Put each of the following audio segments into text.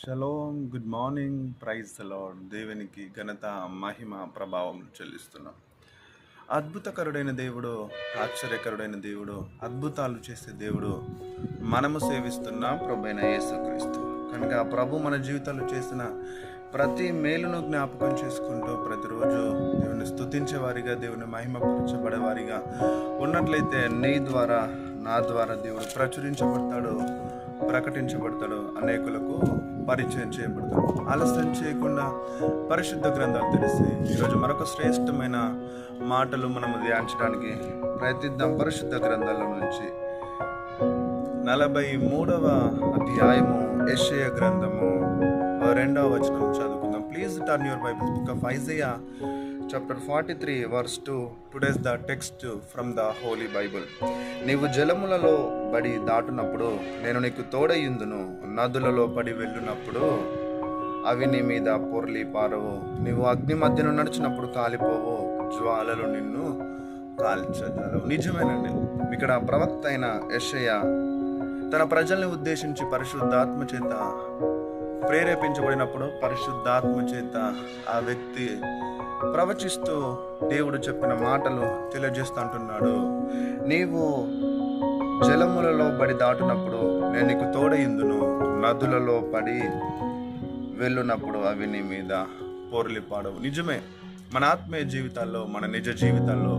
Shalom, good morning, praise the Lord. దేవునికి ఘనత, మహిమ, ప్రభావం చెల్లిస్తున్నాం. అద్భుతకరుడైన దేవుడు, ఆశ్చర్యకరుడైన దేవుడు, అద్భుతాలు చేసే దేవుడు మనము సేవిస్తున్న ప్రభువైన యేసుక్రీస్తు. కనుక ఆ ప్రభు మన జీవితాల్లో చేసిన ప్రతి మేలును జ్ఞాపకం చేసుకుంటూ ప్రతిరోజు దేవుని స్తుతించే వారిగా, దేవుని మహిమపరచబడే వారిగా ఉన్నట్లయితే నీ ద్వారా, నా ద్వారా దేవుడు ప్రకటించబడతాడు, అనేకులకు పరిచయం చేయబడతాడు. ఆలస్యం చేయకుండా పరిశుద్ధ గ్రంథాలు తెలిసి ఈరోజు మరొక శ్రేష్టమైన మాటలు మనము ధ్యానించడానికి ప్రయత్నిద్దాం. పరిశుద్ధ గ్రంథాల నుంచి 43వ అధ్యాయము యెషయా గ్రంథము 2వ వచనం చదువుకుందాం. Please turn your Bibles, book of Isaiah chapter 43 verse 2. Today's the text from the Holy Bible. నీవు జలములలో పడి దాటునప్పుడు నేను నీకు తోడయ్యుందును, నదులలో పడి వెళ్ళునప్పుడు అవి నీ మీద పొర్లి పారవు. నీవు అగ్ని మధ్యను నడిచినప్పుడు కాలిపోవు, జ్వాలలు నిన్ను కాల్చగలవు. నిజమేనండి. ఇక్కడ ప్రవక్త అయిన యెషయా తన ప్రజల్ని ఉద్దేశించి పరిశుద్ధాత్మ చేత ప్రేరేపించబడినప్పుడు పరిశుద్ధాత్మ చేత ఆ వ్యక్తి ప్రవచిస్తూ దేవుడు చెప్పిన మాటలు తెలియజేస్తూ అంటున్నాడు. నీవు జలములలో పడి దాటునప్పుడు నేను నీకు తోడయిందును, నదులలో పడి వెళ్ళునప్పుడు అవి నీ మీద పొర్లి పాడవు. నిజమే. మన ఆత్మీయ జీవితాల్లో, మన నిజ జీవితాల్లో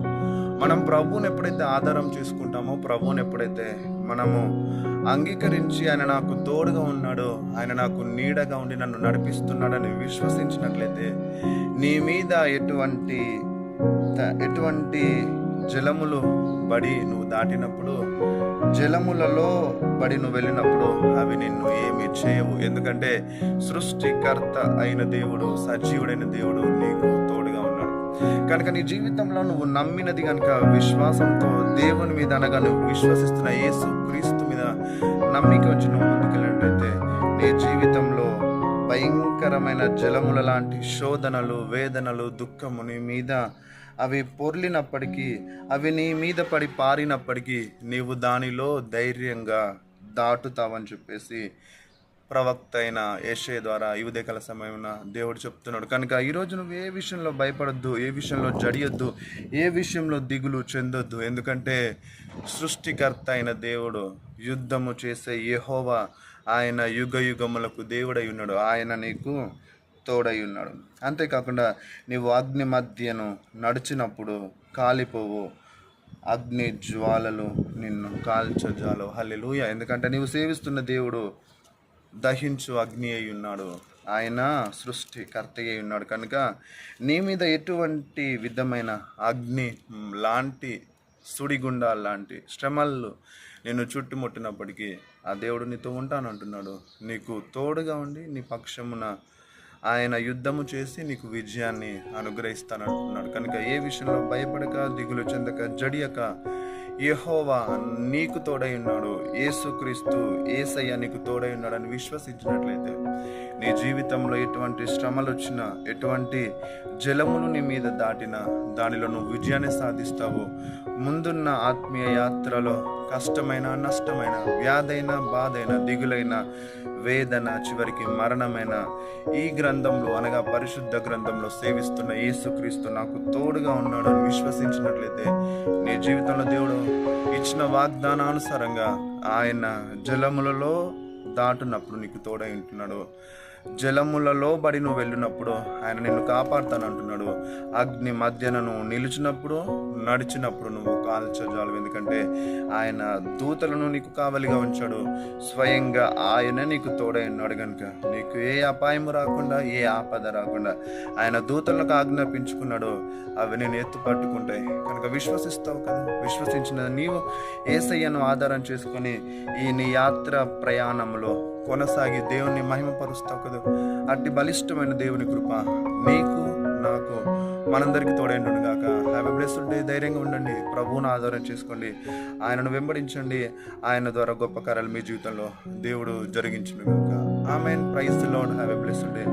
మనం ప్రభువుని ఎప్పుడైతే ఆధారం చేసుకుంటామో, ప్రభువుని ఎప్పుడైతే మనము అంగీకరించి ఆయన నాకు తోడుగా ఉన్నాడో, ఆయన నాకు నీడగా ఉండి నన్ను నడిపిస్తున్నాడని విశ్వసించినట్లయితే నీ మీద ఎటువంటి జలములు బడి నువ్వు దాటినప్పుడు, జలములలో బడి నువ్వు వెళ్ళినప్పుడు అవి నిన్ను ఏమీ చేయవు. ఎందుకంటే సృష్టికర్త అయిన దేవుడు, సజీవుడైన దేవుడు నీకు తోడుగా ఉన్నాడు. కనుక నీ జీవితంలో నువ్వు నమ్మినది కనుక విశ్వాసంతో దేవుని మీద, అనగా నువ్వు విశ్వసిస్తున్న యేసు క్రీస్తు మీద నమ్మిక వచ్చి నువ్వు ముందుకెళ్ళినట్లయితే నీ జీవితంలో భయంకరమైన జలముల లాంటి శోధనలు, వేదనలు, దుఃఖము నీ మీద అవి పొర్లినప్పటికీ, అవి నీ మీద పడి పారినప్పటికీ నీవు దానిలో ధైర్యంగా దాటుతావని చెప్పేసి ప్రవక్త అయిన యెషయా ద్వారా ఈ ఉదయకాల సమయమున దేవుడు చెప్తున్నాడు. కనుక ఈరోజు నువ్వు ఏ విషయంలో భయపడొద్దు, ఏ విషయంలో జడియొద్దు, ఏ విషయంలో దిగులు చెందొద్దు. ఎందుకంటే సృష్టికర్త అయిన దేవుడు, యుద్ధము చేసే యెహోవా, ఆయన యుగ యుగములకు దేవుడై ఉన్నాడు. ఆయన నీకు తోడై ఉన్నాడు. అంతేకాకుండా నీవు అగ్ని మధ్యను నడిచినప్పుడు కాలిపోవు, అగ్ని జ్వాలలు నిన్ను కాల్చజాలవు. హల్లెలూయా. ఎందుకంటే నీవు సేవిస్తున్న దేవుడు దహించు అగ్ని అయి ఉన్నాడు. ఆయన సృష్టికర్త అయి ఉన్నాడు. కనుక నీ మీద ఎటువంటి విధమైన అగ్ని లాంటి, సుడిగుండాలు లాంటి శ్రమలు నిన్ను చుట్టుముట్టినప్పటికీ ఆ దేవుడు నీతో ఉంటానంటున్నాడు. నీకు తోడుగా ఉండి నీ పక్షమున ఆయన యుద్ధము చేసి నీకు విజయాన్ని అనుగ్రహిస్తానంటున్నాడు. కనుక ఏ విషయంలో భయపడక, దిగులు చెందక, జడియక, యెహోవా నీకు తోడై ఉన్నాడు, యేసుక్రీస్తు యేసయ్య నీకు తోడై ఉన్నాడని విశ్వసించినట్లయితే నీ జీవితంలో ఎటువంటి శ్రమలు వచ్చినా, ఎటువంటి జలములు నీ మీద దాటినా దానిలో నువ్వు విజయాన్ని సాధిస్తావు. ముందున్న ఆత్మీయ యాత్రలో కష్టమైన, నష్టమైన, వ్యాధైన, బాధైన, దిగులైన, వేదన, చివరికి మరణమైన ఈ గ్రంథంలో, అనగా పరిశుద్ధ గ్రంథంలో సేవిస్తున్న యేసుక్రీస్తు నాకు తోడుగా ఉన్నాడు అని విశ్వసించినట్లయితే నీ జీవితంలో దేవుడు ఇచ్చిన వాగ్దానానుసారంగా ఆయన జలములలో దాటునప్పుడు నీకు తోడై ఉంటున్నాడు. జలములలో బడి నువ్వు వెళ్ళినప్పుడు ఆయన నిన్ను కాపాడుతానంటున్నాడు. అగ్ని మధ్యన నువ్వు నిలిచినప్పుడు, నడిచినప్పుడు నువ్వు కాల్చజాలు. ఎందుకంటే ఆయన దూతలను నీకు కావలిగా ఉంచాడు. స్వయంగా ఆయన నీకు తోడై ఉన్నాడు. కనుక నీకు ఏ అపాయము రాకుండా, ఏ ఆపద రాకుండా ఆయన దూతలకు ఆజ్ఞాపించుకున్నాడు. అవి నేను ఎత్తు పట్టుకుంటాయి. కనుక విశ్వసిస్తావు కదా. విశ్వసించిన నీవు యేసయ్యను ఆధారం చేసుకొని ఈ నీ యాత్ర ప్రయాణంలో కొనసాగి దేవుని మహిమపరుస్తావు కదా. అట్టి బలిష్టమైన దేవుని కృప నీకు, నాకు, మనందరికీ తోడైండును గాక. Have a blessed day. ధైర్యంగా ఉండండి, ప్రభువును ఆధారం చేసుకోండి, ఆయనను వెంబడించండి. ఆయన ద్వారా గొప్ప కార్యాలు మీ జీవితంలో దేవుడు జరిగించును గాక. Amen. Praise the Lord. Have a blessed day.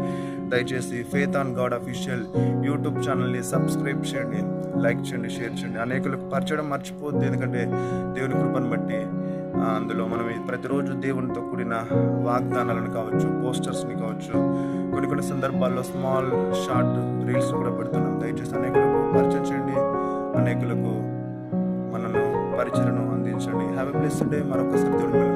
దయచేసి faith on God official YouTube ఛానల్ని సబ్స్క్రైబ్ చేయండి, లైక్ చేయండి, షేర్ చేయండి. అనేకులకు పరిచయం మర్చిపోద్దు. ఎందుకంటే దేవుని కృపను బట్టి అందులో మనం ప్రతిరోజు దేవునితో కూడిన వాగ్దానాలను కావచ్చు, పోస్టర్స్ని కావచ్చు, కొన్ని సందర్భాల్లో స్మాల్ షార్ట్ రీల్స్ కూడా పెడుతున్నాం. దయచేసి అనేకులకు పరిచయం చేయండి, అనేకులకు మనను పరిచయను అందించండి. Have a blessed day. మరొకసారి దేవుని